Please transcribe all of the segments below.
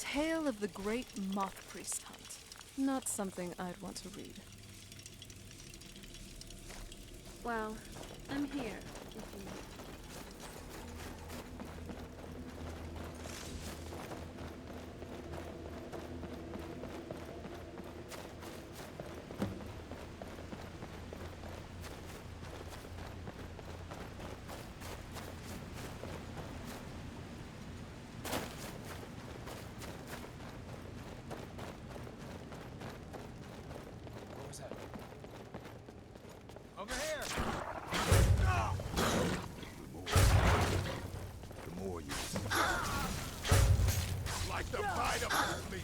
Tale of the Great Moth Priest Hunt. Not something I'd want to read. Well, I'm here, if you need. Over here! The more you see. Like the bite of a flea.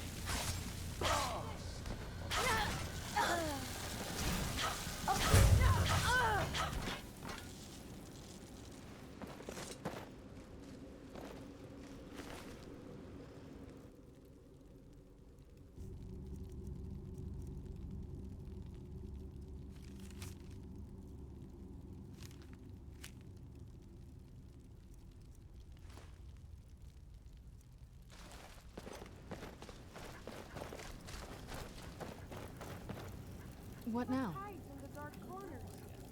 What now? Hides in the dark corners.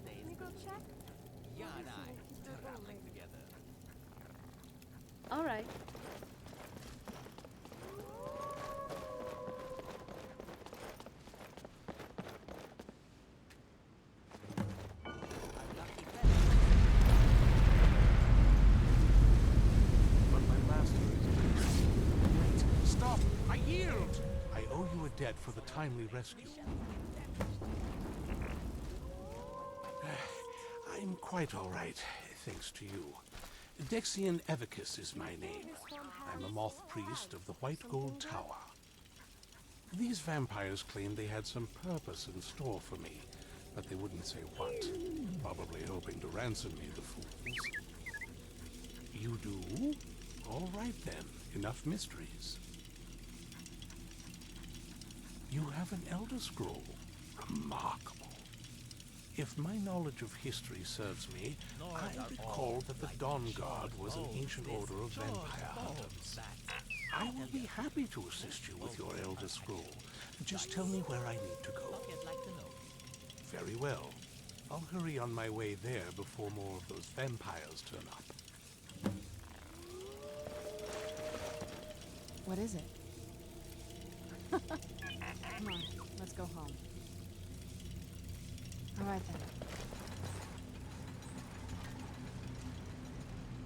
Can you go check? Yeah, and I traveling together. All right. But my master is... Wait, stop! I yield! I owe you a debt for the timely rescue. I'm quite all right, thanks to you. Dexian Evicus is my name. I'm a moth priest of the White Gold Tower. These vampires claimed they had some purpose in store for me, but they wouldn't say what. Probably hoping to ransom me, the fools. You do? All right then, enough mysteries. You have an Elder Scroll. Remarkable. If my knowledge of history serves me, I recall that the Dawnguard was an ancient order of vampire hunters. I will be happy to assist you with your Elder Scroll. Just tell me where I need to go. Very well. I'll hurry on my way there before more of those vampires turn up. What is it? Come on, let's go home. All right then.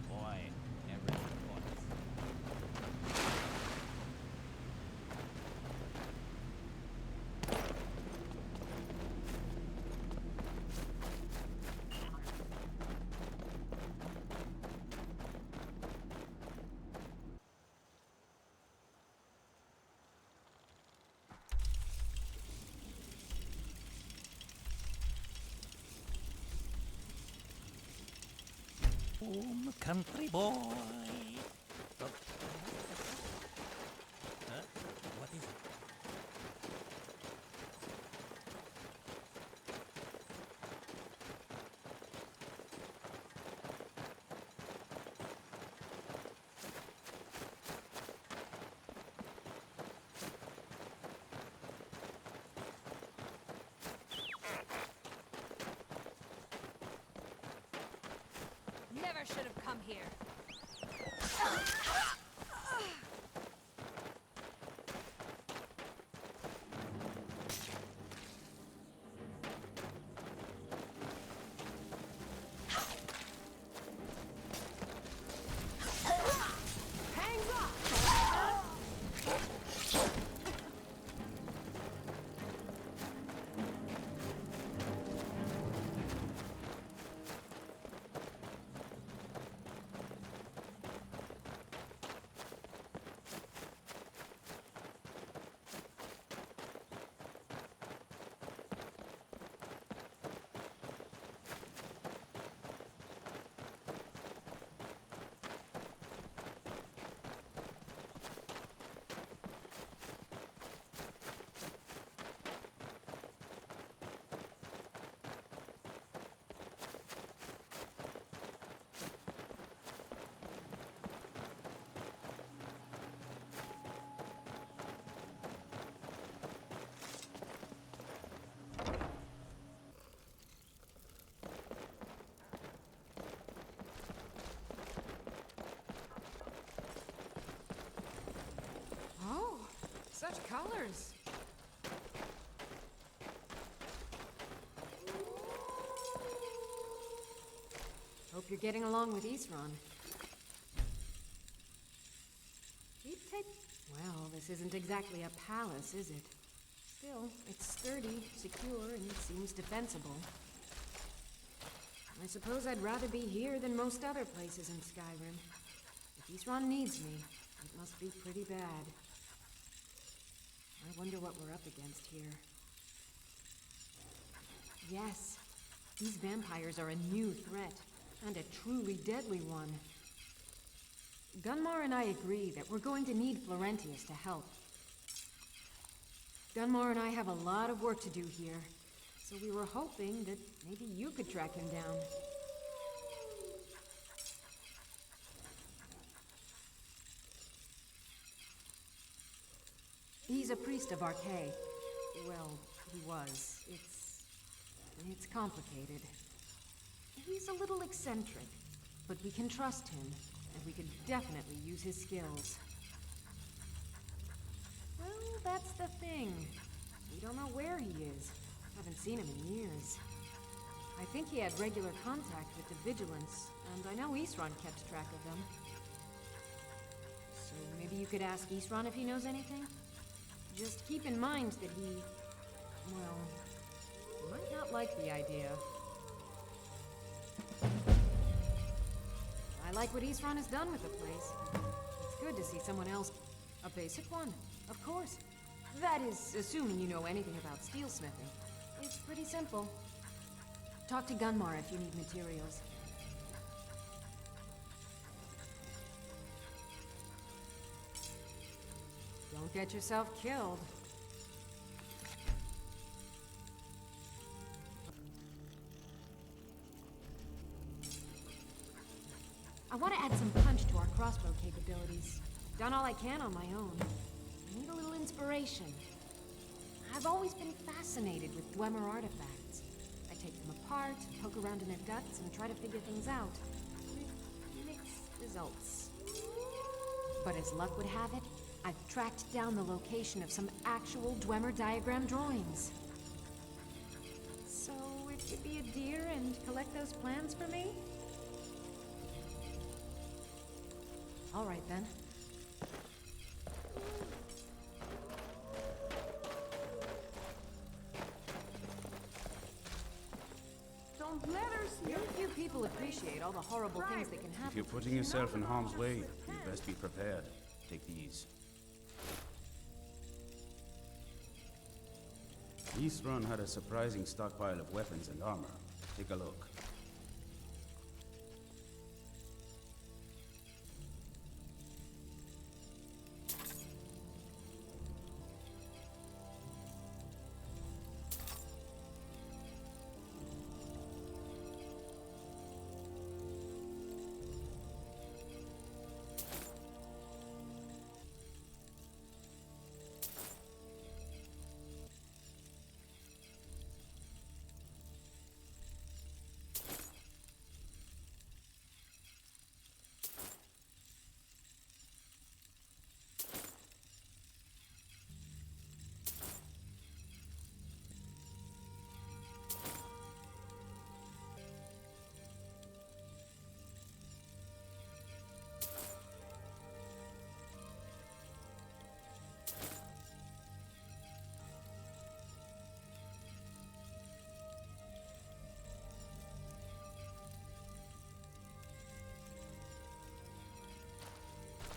Boy, everything was. Home country boy. Oh. Huh? What is it? Never should have come here. Prowlers. Hope you're getting along with Isran. Well, this isn't exactly a palace, is it? Still, it's sturdy, secure, and seems defensible. I suppose I'd rather be here than most other places in Skyrim. If Isran needs me, it must be pretty bad. I wonder what we're up against here. Yes, these vampires are a new threat, and a truly deadly one. Gunmar and I agree that we're going to need Florentius to help. Gunmar and I have a lot of work to do here, so we were hoping that maybe you could track him down. He's a priest of Archay. Well, he was. It's complicated. He's a little eccentric, but we can trust him, and we could definitely use his skills. Well, that's the thing. We don't know where he is. Haven't seen him in years. I think he had regular contact with the Vigilance, and I know Isran kept track of them. So maybe you could ask Isran if he knows anything? Just keep in mind that he might not like the idea. I like what Isran has done with the place. It's good to see someone else. A basic one, of course. That is, assuming you know anything about steelsmithing. It's pretty simple. Talk to Gunmar if you need materials. Don't get yourself killed. I want to add some punch to our crossbow capabilities. Done all I can on my own. I need a little inspiration. I've always been fascinated with Dwemer artifacts. I take them apart, poke around in their guts, and try to figure things out. With mixed results. But as luck would have it, I've tracked down the location of some actual Dwemer diagram drawings. So, if you'd be a dear and collect those plans for me? All right, then. Don't let her see. Very few people appreciate all the horrible things that can happen. If you're putting yourself in harm's way, you'd best be prepared. Take these. Isran had a surprising stockpile of weapons and armor. Take a look.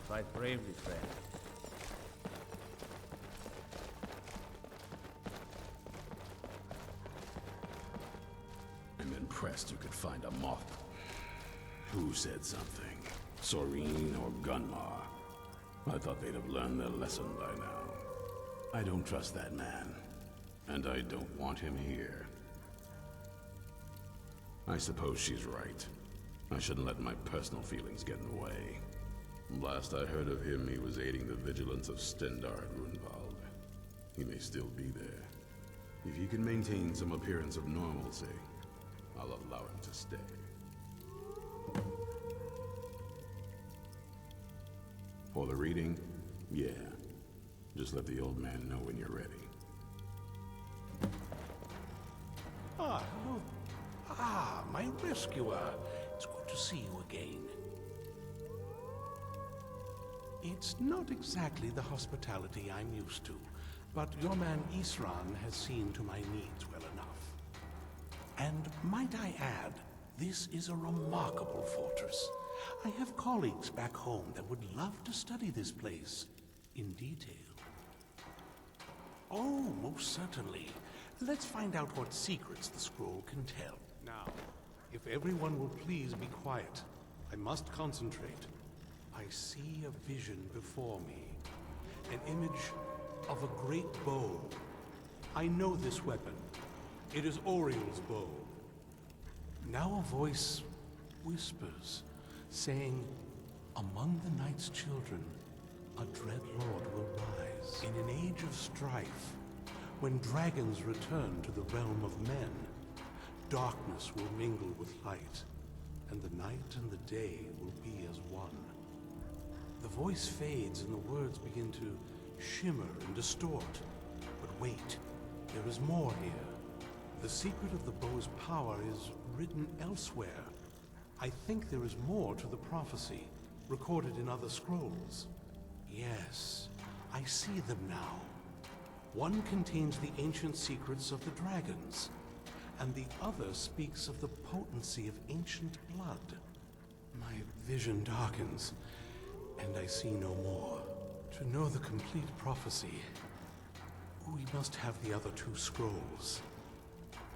Fight bravely, friend. I'm impressed you could find a moth. Who said something? Sorine or Gunmar? I thought they'd have learned their lesson by now. I don't trust that man. And I don't want him here. I suppose she's right. I shouldn't let my personal feelings get in the way. Last I heard of him, he was aiding the vigilance of Stendarr at Ruunvald. He may still be there. If he can maintain some appearance of normalcy, I'll allow him to stay. For the reading, yeah. Just let the old man know when you're ready. Ah, hello. Ah, my rescuer. It's good to see you again. It's not exactly the hospitality I'm used to, but your man Isran has seen to my needs well enough. And might I add, this is a remarkable fortress. I have colleagues back home that would love to study this place in detail. Oh, most certainly. Let's find out what secrets the scroll can tell. Now, if everyone will please be quiet, I must concentrate. I see a vision before me, an image of a great bow. I know this weapon. It is Oriel's bow. Now a voice whispers, saying, among the night's children, a dread lord will rise. In an age of strife, when dragons return to the realm of men, darkness will mingle with light, and the night and the day will be as one. The voice fades and the words begin to shimmer and distort. But wait, there is more here. The secret of the bow's power is written elsewhere. I think there is more to the prophecy, recorded in other scrolls. Yes, I see them now. One contains the ancient secrets of the dragons, and the other speaks of the potency of ancient blood. My vision darkens, and I see no more. To know the complete prophecy, we must have the other two scrolls.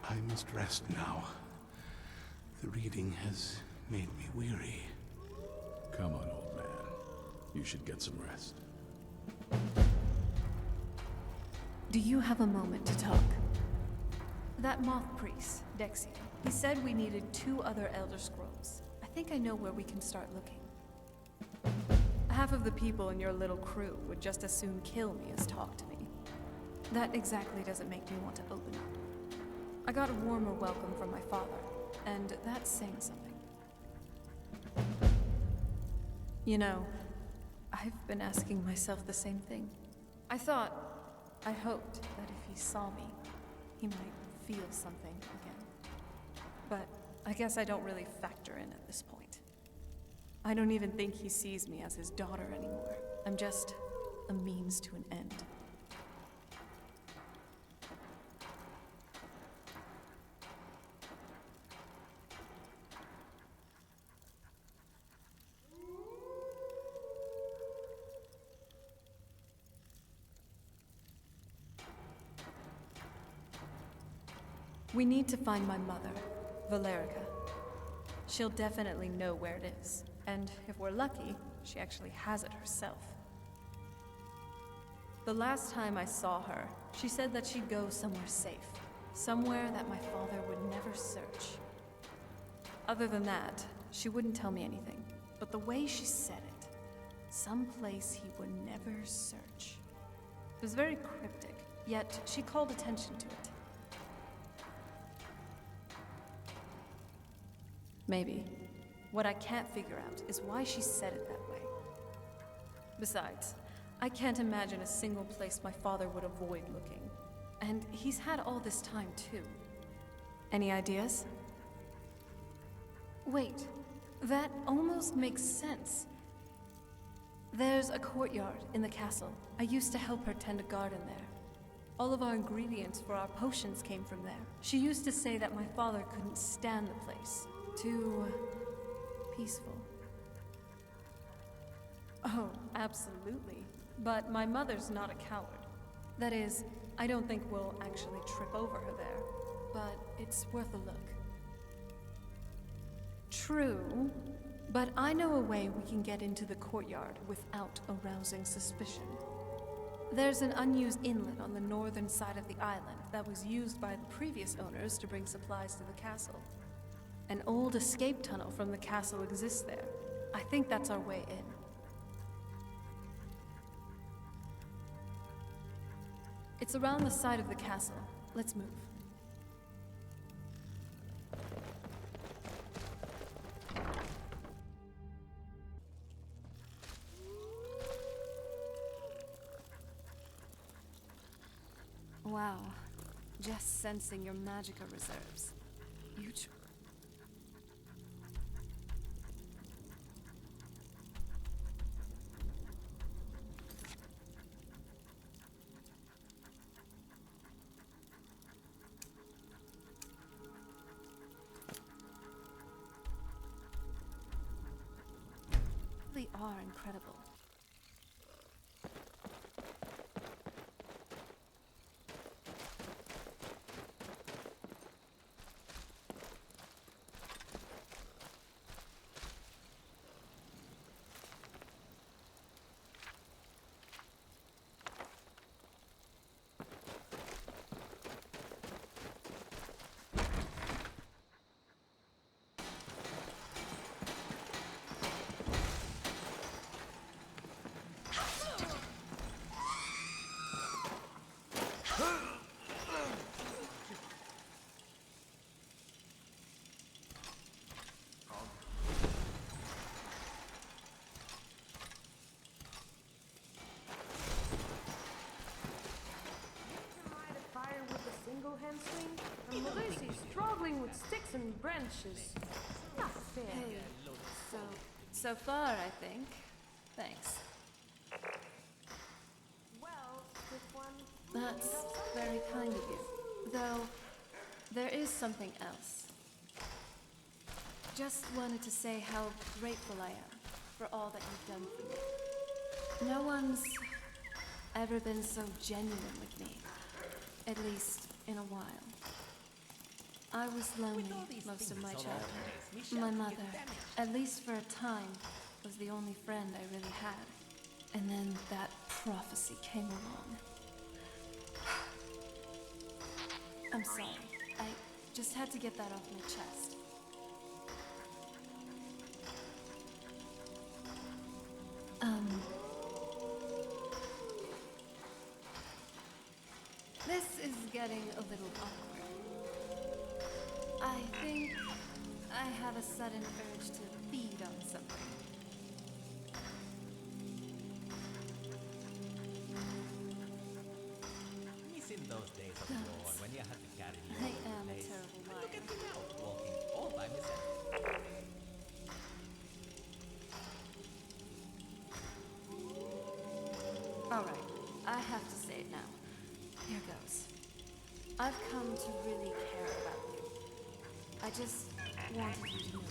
I must rest now. The reading has made me weary. Come on, old man. You should get some rest. Do you have a moment to talk? That moth priest, Dexian, he said we needed 2 other Elder Scrolls. I think I know where we can start looking. Half of the people in your little crew would just as soon kill me as talk to me. That exactly doesn't make me want to open up. I got a warmer welcome from my father, and that's saying something. You know, I've been asking myself the same thing. I hoped that if he saw me, he might feel something again. But I guess I don't really factor in at this point. I don't even think he sees me as his daughter anymore. I'm just a means to an end. We need to find my mother, Valerica. She'll definitely know where it is. And if we're lucky, she actually has it herself. The last time I saw her, she said that she'd go somewhere safe. Somewhere that my father would never search. Other than that, she wouldn't tell me anything. But the way she said it, someplace he would never search. It was very cryptic, yet she called attention to it. Maybe. What I can't figure out is why she said it that way. Besides, I can't imagine a single place my father would avoid looking. And he's had all this time, too. Any ideas? Wait, that almost makes sense. There's a courtyard in the castle. I used to help her tend a garden there. All of our ingredients for our potions came from there. She used to say that my father couldn't stand the place. Too peaceful. Oh, absolutely. But my mother's not a coward. That is, I don't think we'll actually trip over her there. But it's worth a look. True, but I know a way we can get into the courtyard without arousing suspicion. There's an unused inlet on the northern side of the island that was used by the previous owners to bring supplies to the castle. An old escape tunnel from the castle exists there. I think that's our way in. It's around the side of the castle. Let's move. Wow. Just sensing your magica reserves. You really are incredible. Hand swing, and Maurice's struggling with sticks and branches. Not fair. Hey, so far, I think. Thanks. Well, this one. That's very kind of you. Though, there is something else. Just wanted to say how grateful I am for all that you've done for me. No one's ever been so genuine with me. At least, in a while. I was lonely most of my childhood. My mother, at least for a time, was the only friend I really had. And then that prophecy came along. I'm sorry. I just had to get that off my chest. This is getting a little awkward. I think I have a sudden urge to feed on something. Missing those days of yore when you had to carry your I own am a place. terrible And look liar. at me now, walking all by myself. Alright, I have to say it now. Here goes. I've come to really care about you. I just wanted you to know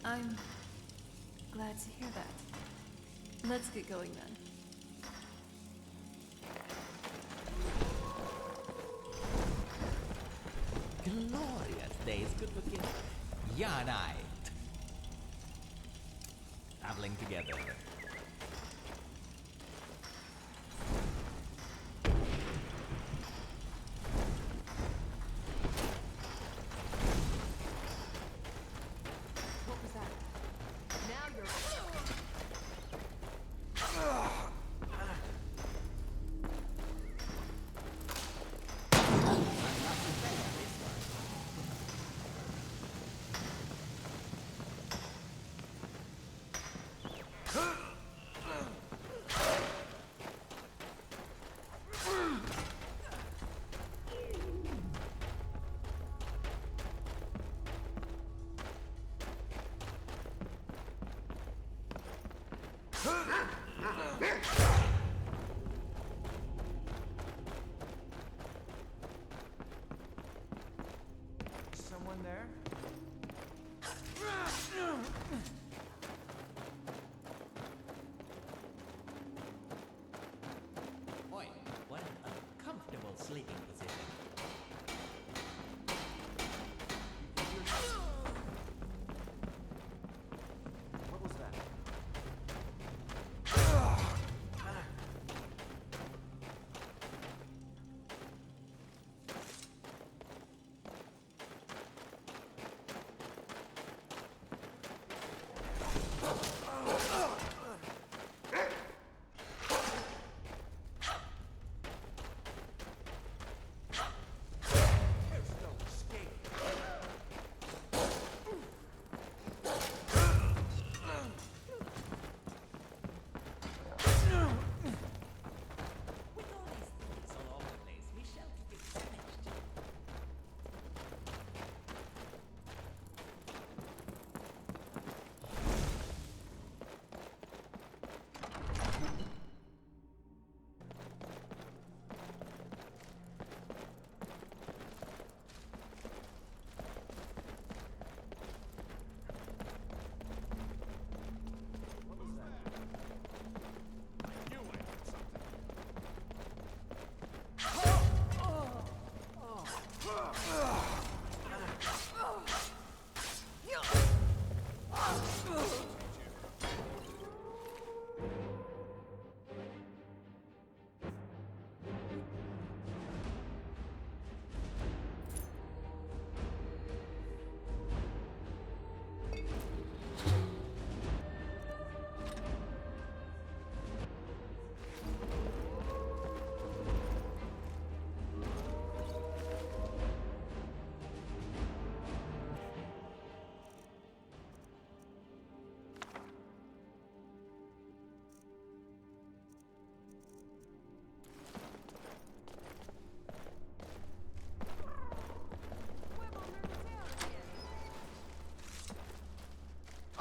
that. I'm glad to hear that. Let's get going then. Glorious days, good looking. Ya and I. Traveling together. What was that? Now you're. Someone there? Boy, what an uncomfortable sleeping position. What was that?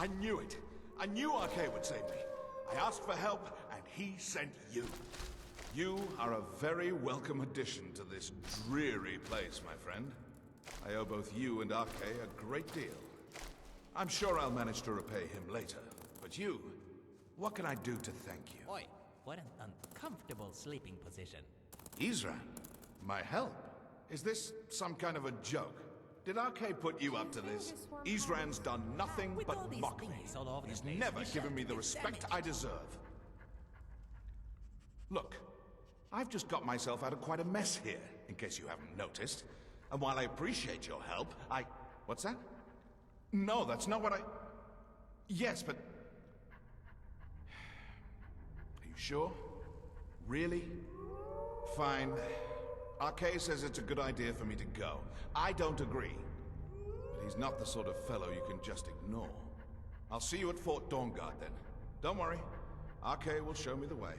I knew it. I knew Arcade would save me. I asked for help, and he sent you. You are a very welcome addition to this dreary place, my friend. I owe both you and Arcade a great deal. I'm sure I'll manage to repay him later. But you, what can I do to thank you? Oi, what an uncomfortable sleeping position. Isran, my help? Is this some kind of a joke? Did Arcade put you up to this? Isran's done nothing With but all these mock me. things all over the He's place, never we given shan't me the get respect damaged. I deserve. Look, I've just got myself out of quite a mess here, in case you haven't noticed. And while I appreciate your help, What's that? No, that's not what I... Yes, but... Are you sure? Really? Fine. Arcade says it's a good idea for me to go. I don't agree. But he's not the sort of fellow you can just ignore. I'll see you at Fort Dawnguard then. Don't worry. Arcade will show me the way.